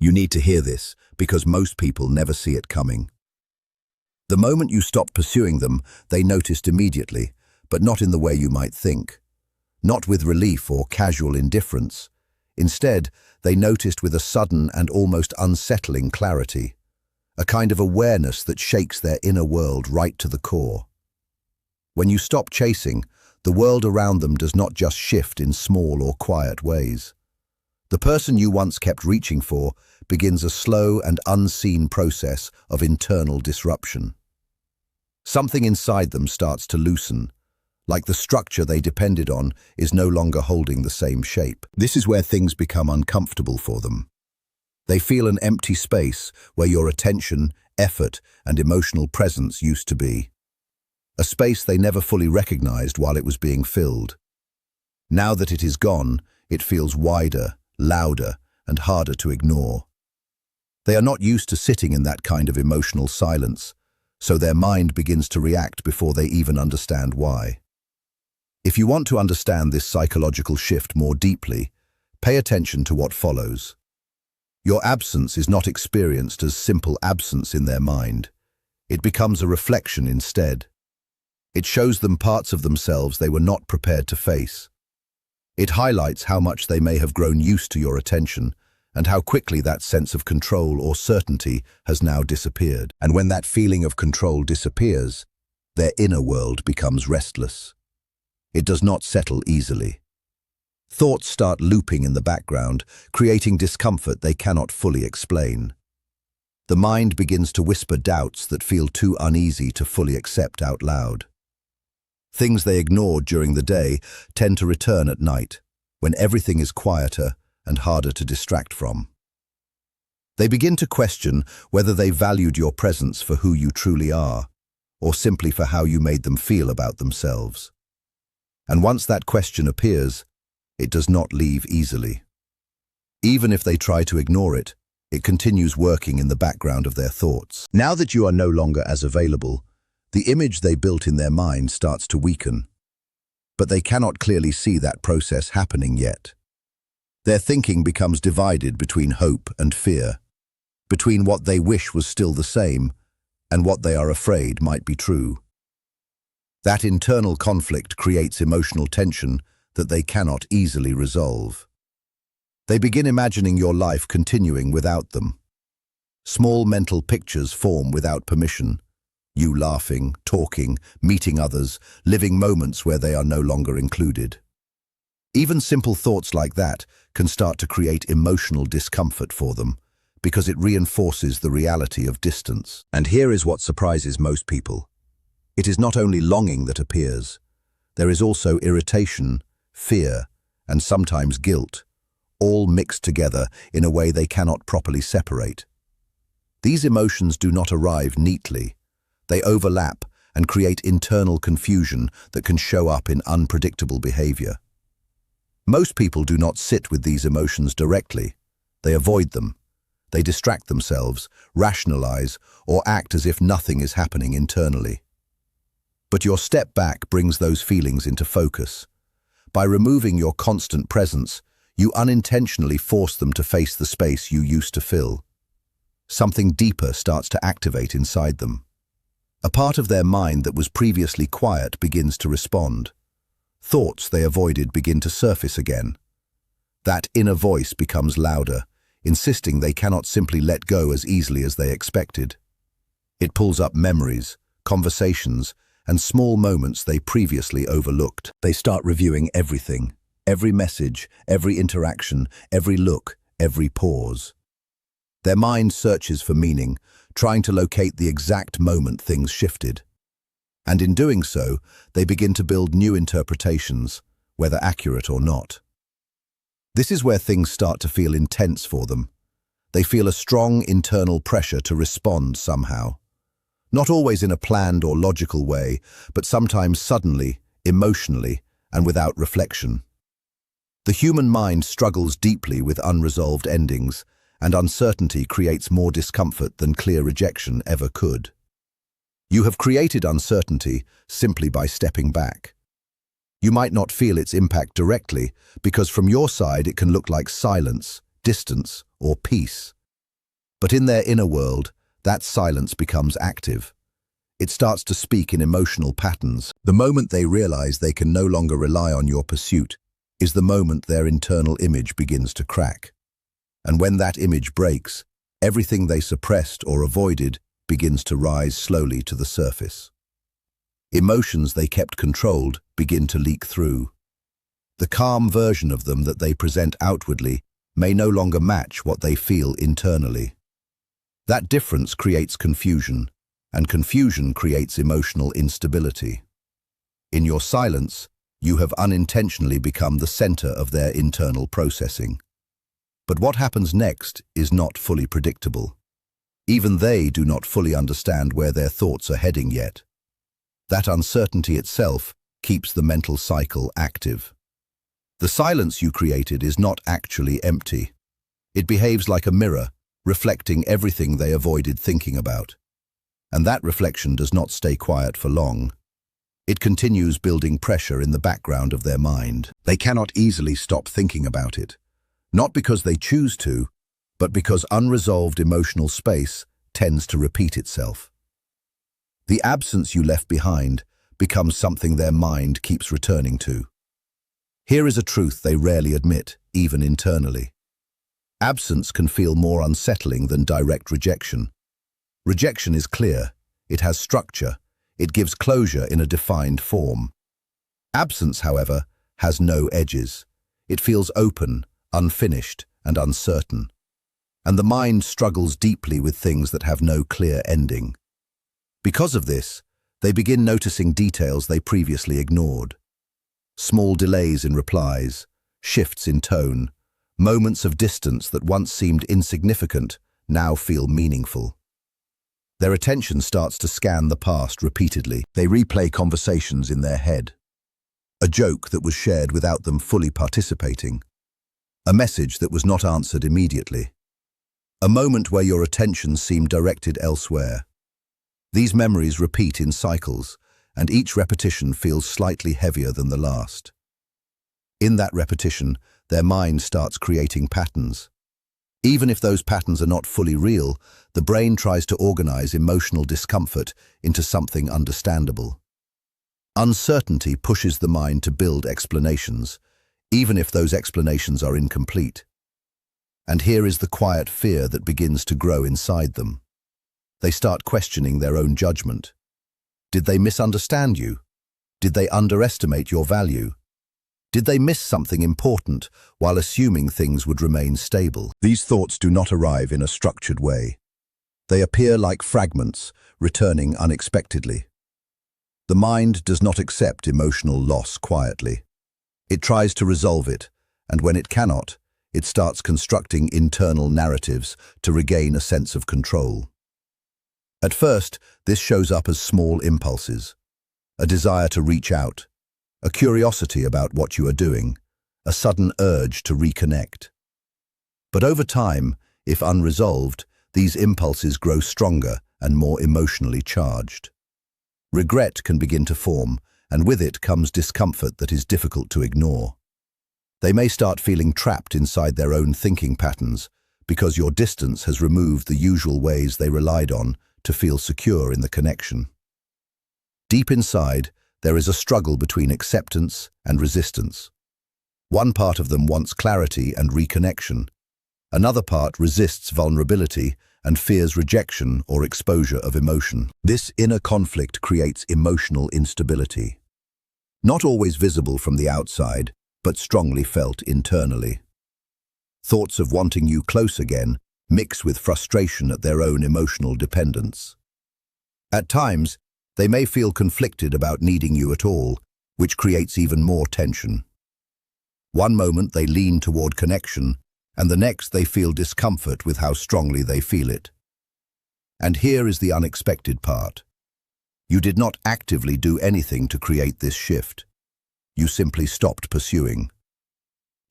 You need to hear this, because most people never see it coming. The moment you stop pursuing them, they noticed immediately, but not in the way you might think. Not with relief or casual indifference. Instead, they noticed with a sudden and almost unsettling clarity, a kind of awareness that shakes their inner world right to the core. When you stop chasing, the world around them does not just shift in small or quiet ways. The person you once kept reaching for begins a slow and unseen process of internal disruption. Something inside them starts to loosen, like the structure they depended on is no longer holding the same shape. This is where things become uncomfortable for them. They feel an empty space where your attention, effort, and emotional presence used to be. A space they never fully recognized while it was being filled. Now that it is gone, it feels wider, louder, and harder to ignore. They are not used to sitting in that kind of emotional silence, so their mind begins to react before they even understand why. If you want to understand this psychological shift more deeply, pay attention to what follows. Your absence is not experienced as simple absence in their mind. It becomes a reflection instead. It shows them parts of themselves they were not prepared to face. It highlights how much they may have grown used to your attention and how quickly that sense of control or certainty has now disappeared. And when that feeling of control disappears, their inner world becomes restless. It does not settle easily. Thoughts start looping in the background, creating discomfort they cannot fully explain. The mind begins to whisper doubts that feel too uneasy to fully accept out loud. Things they ignored during the day tend to return at night, when everything is quieter and harder to distract from. They begin to question whether they valued your presence for who you truly are, or simply for how you made them feel about themselves. And once that question appears, it does not leave easily. Even if they try to ignore it, it continues working in the background of their thoughts. Now that you are no longer as available, the image they built in their mind starts to weaken. But they cannot clearly see that process happening yet. Their thinking becomes divided between hope and fear, between what they wish was still the same and what they are afraid might be true. That internal conflict creates emotional tension that they cannot easily resolve. They begin imagining your life continuing without them. Small mental pictures form without permission. You laughing, talking, meeting others, living moments where they are no longer included. Even simple thoughts like that can start to create emotional discomfort for them, because it reinforces the reality of distance. And here is what surprises most people. It is not only longing that appears. There is also irritation, fear, and sometimes guilt, all mixed together in a way they cannot properly separate. These emotions do not arrive neatly. They overlap and create internal confusion that can show up in unpredictable behavior. Most people do not sit with these emotions directly. They avoid them. They distract themselves, rationalize, or act as if nothing is happening internally. But your step back brings those feelings into focus. By removing your constant presence, you unintentionally force them to face the space you used to fill. Something deeper starts to activate inside them. A part of their mind that was previously quiet begins to respond. Thoughts they avoided begin to surface again. That inner voice becomes louder, insisting they cannot simply let go as easily as they expected. It pulls up memories, conversations, and small moments they previously overlooked. They start reviewing everything, every message, every interaction, every look, every pause. Their mind searches for meaning, trying to locate the exact moment things shifted. And in doing so, they begin to build new interpretations, whether accurate or not. This is where things start to feel intense for them. They feel a strong internal pressure to respond somehow. Not always in a planned or logical way, but sometimes suddenly, emotionally, and without reflection. The human mind struggles deeply with unresolved endings, and uncertainty creates more discomfort than clear rejection ever could. You have created uncertainty simply by stepping back. You might not feel its impact directly, because from your side it can look like silence, distance, or peace. But in their inner world, that silence becomes active. It starts to speak in emotional patterns. The moment they realize they can no longer rely on your pursuit is the moment their internal image begins to crack. And when that image breaks, everything they suppressed or avoided begins to rise slowly to the surface. Emotions they kept controlled begin to leak through. The calm version of them that they present outwardly may no longer match what they feel internally. That difference creates confusion, and confusion creates emotional instability. In your silence, you have unintentionally become the center of their internal processing. But what happens next is not fully predictable. Even they do not fully understand where their thoughts are heading yet. That uncertainty itself keeps the mental cycle active. The silence you created is not actually empty. It behaves like a mirror, reflecting everything they avoided thinking about. And that reflection does not stay quiet for long. It continues building pressure in the background of their mind. They cannot easily stop thinking about it, not because they choose to, but because unresolved emotional space tends to repeat itself. The absence you left behind becomes something their mind keeps returning to. Here is a truth they rarely admit, even internally. Absence can feel more unsettling than direct rejection. Rejection is clear, it has structure, it gives closure in a defined form. Absence, however, has no edges. It feels open, unfinished, and uncertain. And the mind struggles deeply with things that have no clear ending. Because of this, they begin noticing details they previously ignored. Small delays in replies, shifts in tone, moments of distance that once seemed insignificant now feel meaningful. Their attention starts to scan the past repeatedly. They replay conversations in their head. A joke that was shared without them fully participating. A message that was not answered immediately. A moment where your attention seemed directed elsewhere. These memories repeat in cycles, and each repetition feels slightly heavier than the last. In that repetition, their mind starts creating patterns. Even if those patterns are not fully real, the brain tries to organize emotional discomfort into something understandable. Uncertainty pushes the mind to build explanations, even if those explanations are incomplete. And here is the quiet fear that begins to grow inside them. They start questioning their own judgment. Did they misunderstand you? Did they underestimate your value? Did they miss something important while assuming things would remain stable? These thoughts do not arrive in a structured way. They appear like fragments, returning unexpectedly. The mind does not accept emotional loss quietly. It tries to resolve it, and when it cannot, it starts constructing internal narratives to regain a sense of control. At first, this shows up as small impulses, a desire to reach out, a curiosity about what you are doing, a sudden urge to reconnect. But over time, if unresolved, these impulses grow stronger and more emotionally charged. Regret can begin to form, and with it comes discomfort that is difficult to ignore. They may start feeling trapped inside their own thinking patterns because your distance has removed the usual ways they relied on to feel secure in the connection. Deep inside, there is a struggle between acceptance and resistance. One part of them wants clarity and reconnection. Another part resists vulnerability and fears rejection or exposure of emotion. This inner conflict creates emotional instability. Not always visible from the outside, but strongly felt internally. Thoughts of wanting you close again mix with frustration at their own emotional dependence. At times, they may feel conflicted about needing you at all, which creates even more tension. One moment they lean toward connection, and the next they feel discomfort with how strongly they feel it. And here is the unexpected part. You did not actively do anything to create this shift. You simply stopped pursuing.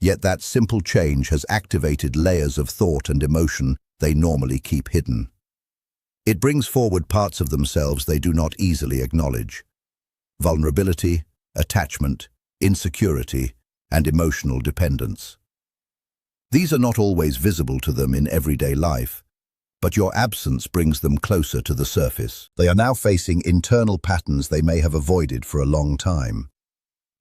Yet that simple change has activated layers of thought and emotion they normally keep hidden. It brings forward parts of themselves they do not easily acknowledge. Vulnerability, attachment, insecurity, and emotional dependence. These are not always visible to them in everyday life, but your absence brings them closer to the surface. They are now facing internal patterns they may have avoided for a long time.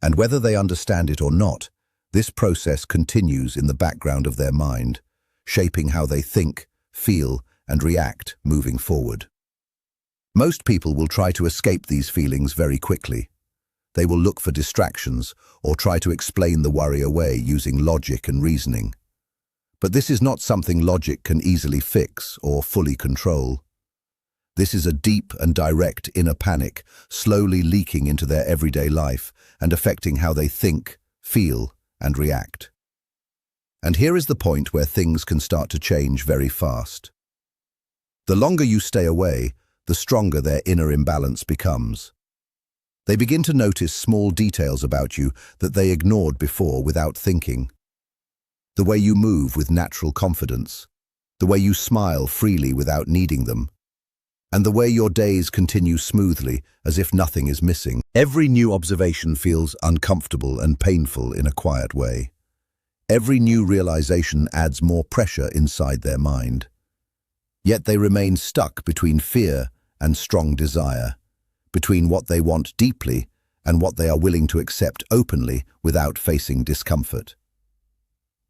And whether they understand it or not, this process continues in the background of their mind, shaping how they think, feel, and react moving forward. Most people will try to escape these feelings very quickly. They will look for distractions or try to explain the worry away using logic and reasoning. But this is not something logic can easily fix or fully control. This is a deep and direct inner panic, slowly leaking into their everyday life and affecting how they think, feel, and react. And here is the point where things can start to change very fast. The longer you stay away, the stronger their inner imbalance becomes. They begin to notice small details about you that they ignored before without thinking. The way you move with natural confidence, the way you smile freely without needing them, and the way your days continue smoothly as if nothing is missing. Every new observation feels uncomfortable and painful in a quiet way. Every new realization adds more pressure inside their mind. Yet they remain stuck between fear and strong desire, between what they want deeply and what they are willing to accept openly without facing discomfort.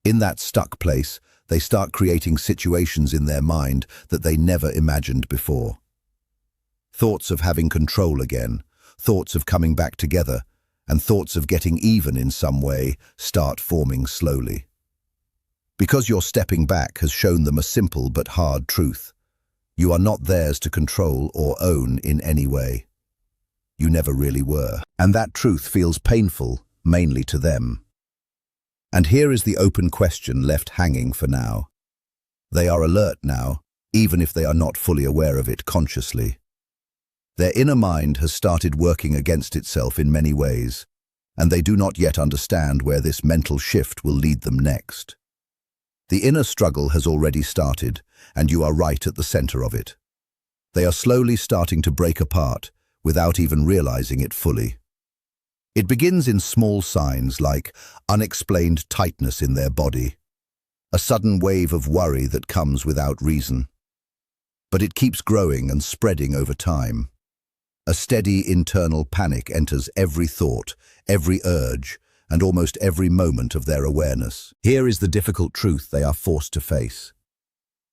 In that stuck place, they start creating situations in their mind that they never imagined before. Thoughts of having control again, thoughts of coming back together, and thoughts of getting even in some way start forming slowly. Because your stepping back has shown them a simple but hard truth. You are not theirs to control or own in any way. You never really were. And that truth feels painful, mainly to them. And here is the open question left hanging for now. They are alert now, even if they are not fully aware of it consciously. Their inner mind has started working against itself in many ways, and they do not yet understand where this mental shift will lead them next. The inner struggle has already started, and you are right at the center of it. They are slowly starting to break apart without even realizing it fully. It begins in small signs like unexplained tightness in their body, a sudden wave of worry that comes without reason. But it keeps growing and spreading over time. A steady internal panic enters every thought, every urge, and almost every moment of their awareness. Here is the difficult truth they are forced to face.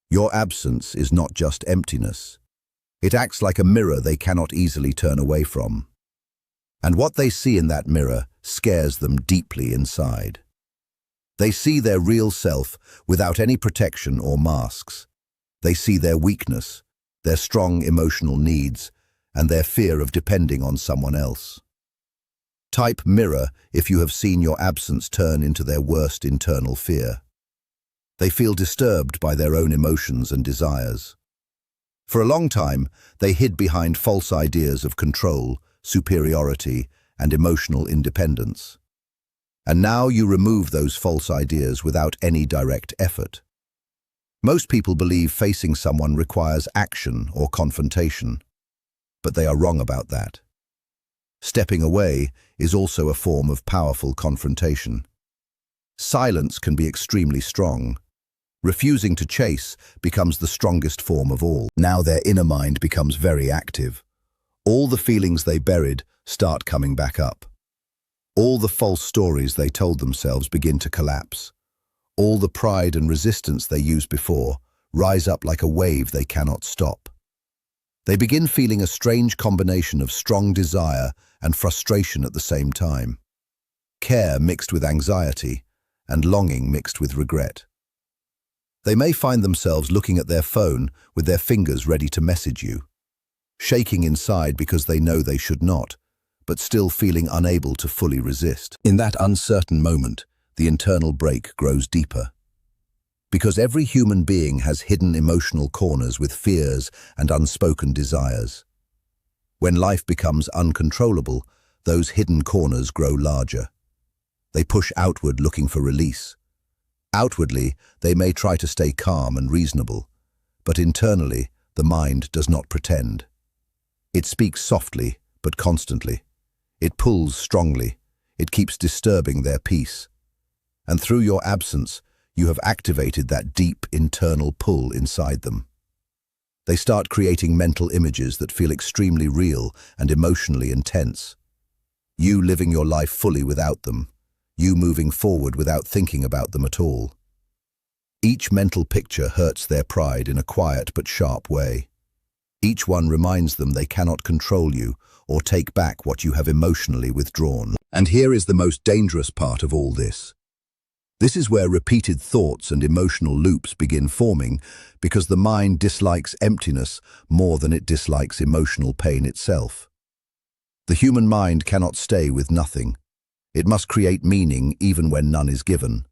Your absence is not just emptiness. It acts like a mirror they cannot easily turn away from. And what they see in that mirror scares them deeply inside. They see their real self without any protection or masks. They see their weakness, their strong emotional needs, and their fear of depending on someone else. Type mirror if you have seen your absence turn into their worst internal fear. They feel disturbed by their own emotions and desires. For a long time, they hid behind false ideas of control, superiority, and emotional independence. And now you remove those false ideas without any direct effort. Most people believe facing someone requires action or confrontation, but they are wrong about that. Stepping away is also a form of powerful confrontation. Silence can be extremely strong. Refusing to chase becomes the strongest form of all. Now their inner mind becomes very active. All the feelings they buried start coming back up. All the false stories they told themselves begin to collapse. All the pride and resistance they used before rise up like a wave they cannot stop. They begin feeling a strange combination of strong desire and frustration at the same time. Care mixed with anxiety and longing mixed with regret. They may find themselves looking at their phone with their fingers ready to message you, shaking inside because they know they should not, but still feeling unable to fully resist. In that uncertain moment, the internal break grows deeper. Because every human being has hidden emotional corners with fears and unspoken desires. When life becomes uncontrollable, those hidden corners grow larger. They push outward looking for release. Outwardly, they may try to stay calm and reasonable, but internally, the mind does not pretend. It speaks softly, but constantly. It pulls strongly. It keeps disturbing their peace. And through your absence, you have activated that deep internal pull inside them. They start creating mental images that feel extremely real and emotionally intense. You living your life fully without them. You moving forward without thinking about them at all. Each mental picture hurts their pride in a quiet but sharp way. Each one reminds them they cannot control you or take back what you have emotionally withdrawn. And here is the most dangerous part of all this. This is where repeated thoughts and emotional loops begin forming because the mind dislikes emptiness more than it dislikes emotional pain itself. The human mind cannot stay with nothing. It must create meaning even when none is given.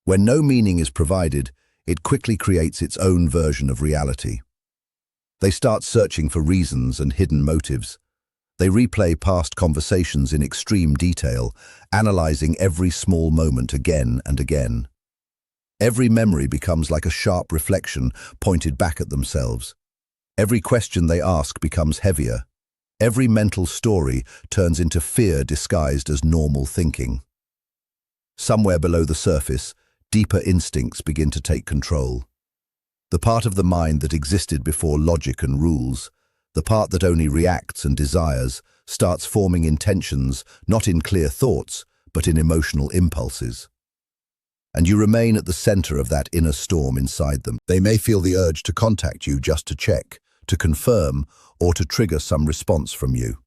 When no meaning is provided, it quickly creates its own version of reality. They start searching for reasons and hidden motives. They replay past conversations in extreme detail, analyzing every small moment again and again. Every memory becomes like a sharp reflection pointed back at themselves. Every question they ask becomes heavier. Every mental story turns into fear disguised as normal thinking. Somewhere below the surface, deeper instincts begin to take control. The part of the mind that existed before logic and rules, the part that only reacts and desires, starts forming intentions not in clear thoughts, but in emotional impulses. And you remain at the center of that inner storm inside them. They may feel the urge to contact you just to check, to confirm, or to trigger some response from you.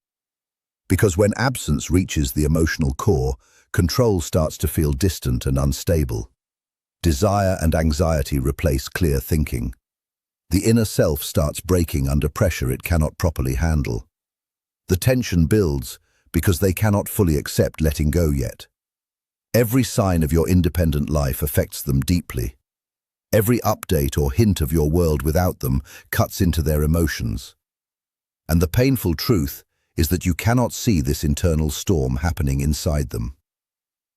Because when absence reaches the emotional core, control starts to feel distant and unstable. Desire and anxiety replace clear thinking. The inner self starts breaking under pressure it cannot properly handle. The tension builds because they cannot fully accept letting go yet. Every sign of your independent life affects them deeply. Every update or hint of your world without them cuts into their emotions. And the painful truth is that you cannot see this internal storm happening inside them.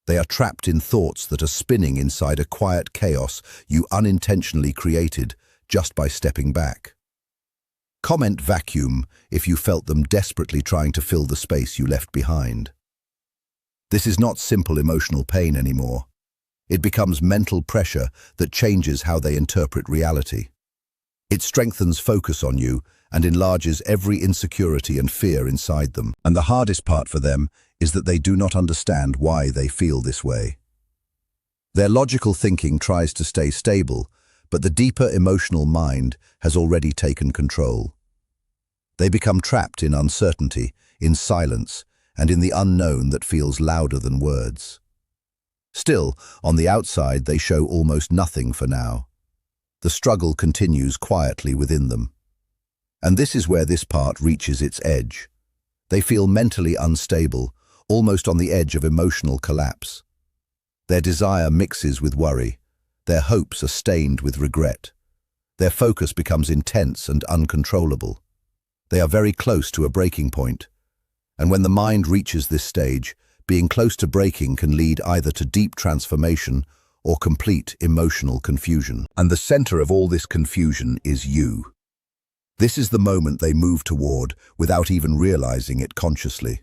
They are trapped in thoughts that are spinning inside a quiet chaos you unintentionally created just by stepping back. Comment vacuum if you felt them desperately trying to fill the space you left behind. This is not simple emotional pain anymore. It becomes mental pressure that changes how they interpret reality. It strengthens focus on you and enlarges every insecurity and fear inside them. And the hardest part for them is that they do not understand why they feel this way. Their logical thinking tries to stay stable, but the deeper emotional mind has already taken control. They become trapped in uncertainty, in silence, and in the unknown that feels louder than words. Still, on the outside, they show almost nothing for now. The struggle continues quietly within them. And this is where this part reaches its edge. They feel mentally unstable, almost on the edge of emotional collapse. Their desire mixes with worry. Their hopes are stained with regret. Their focus becomes intense and uncontrollable. They are very close to a breaking point. And when the mind reaches this stage, being close to breaking can lead either to deep transformation or complete emotional confusion. And the center of all this confusion is you. This is the moment they move toward without even realizing it consciously.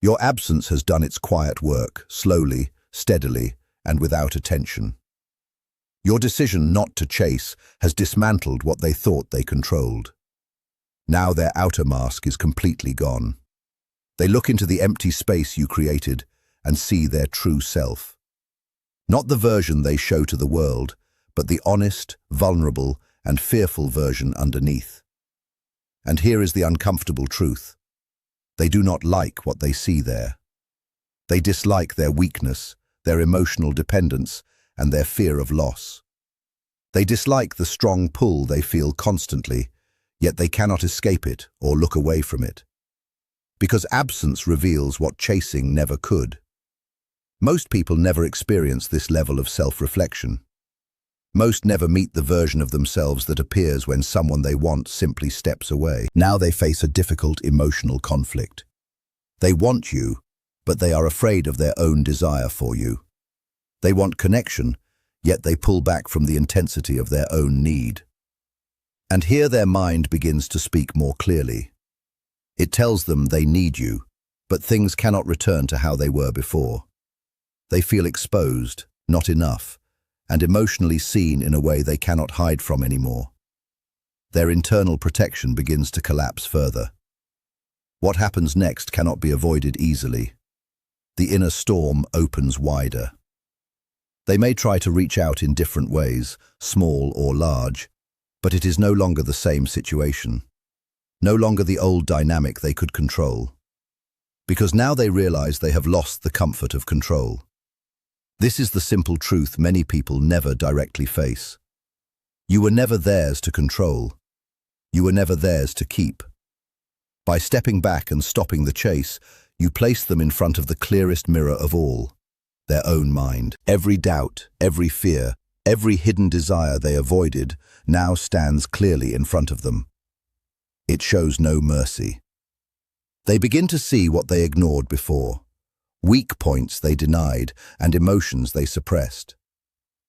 Your absence has done its quiet work, slowly, steadily, and without attention. Your decision not to chase has dismantled what they thought they controlled. Now their outer mask is completely gone. They look into the empty space you created and see their true self. Not the version they show to the world, but the honest, vulnerable, and fearful version underneath. And here is the uncomfortable truth. They do not like what they see there. They dislike their weakness, their emotional dependence, and their fear of loss. They dislike the strong pull they feel constantly, yet they cannot escape it or look away from it. Because absence reveals what chasing never could. Most people never experience this level of self-reflection. Most never meet the version of themselves that appears when someone they want simply steps away. Now they face a difficult emotional conflict. They want you, but they are afraid of their own desire for you. They want connection, yet they pull back from the intensity of their own need. And here their mind begins to speak more clearly. It tells them they need you, but things cannot return to how they were before. They feel exposed, not enough, and emotionally seen in a way they cannot hide from anymore. their internal protection begins to collapse further. What happens next cannot be avoided easily. The inner storm opens wider. They may try to reach out in different ways, small or large, but it is no longer the same situation. No longer the old dynamic they could control. Because now they realize they have lost the comfort of control. This is the simple truth many people never directly face. You were never theirs to control. You were never theirs to keep. By stepping back and stopping the chase, you place them in front of the clearest mirror of all, their own mind. Every doubt, every fear, every hidden desire they avoided now stands clearly in front of them. It shows no mercy. They begin to see what they ignored before, weak points they denied and emotions they suppressed.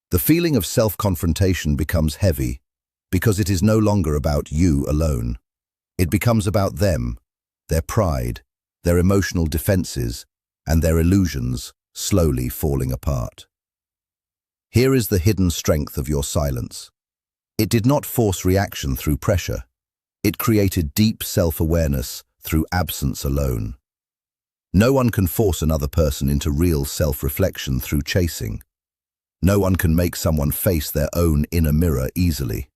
The feeling of self-confrontation becomes heavy because it is no longer about you alone. It becomes about them, their pride, their emotional defenses, and their illusions slowly falling apart. Here is the hidden strength of your silence. It did not force reaction through pressure. It created deep self-awareness through absence alone. No one can force another person into real self-reflection through chasing. No one can make someone face their own inner mirror easily.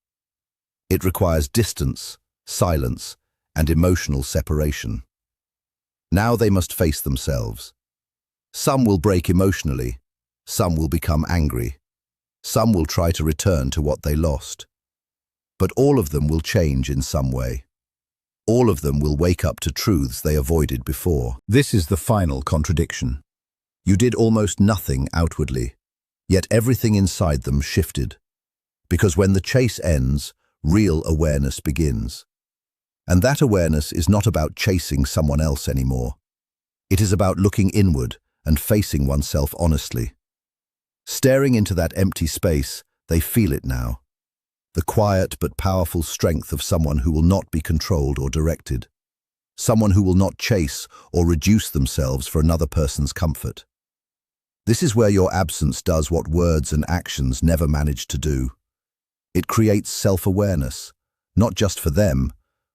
It requires distance, silence, and emotional separation. Now they must face themselves. Some will break emotionally, some will become angry, some will try to return to what they lost. But all of them will change in some way. All of them will wake up to truths they avoided before. This is the final contradiction. You did almost nothing outwardly, yet everything inside them shifted. Because when the chase ends, real awareness begins. And that awareness is not about chasing someone else anymore. It is about looking inward and facing oneself honestly. Staring into that empty space, they feel it now. The quiet but powerful strength of someone who will not be controlled or directed. Someone who will not chase or reduce themselves for another person's comfort. This is where your absence does what words and actions never managed to do. It creates self-awareness, not just for them,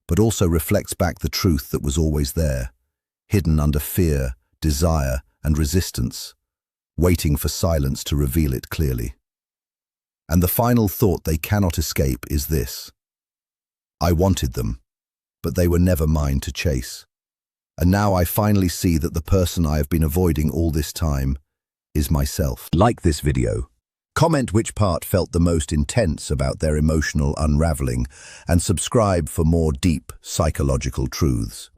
but also reflects back the truth that was always there, hidden under fear, desire, and resistance, waiting for silence to reveal it clearly. And the final thought they cannot escape is this: I wanted them, but they were never mine to chase. And now I finally see that the person I have been avoiding all this time is myself. Like this video. Comment which part felt the most intense about their emotional unraveling, and subscribe for more deep psychological truths.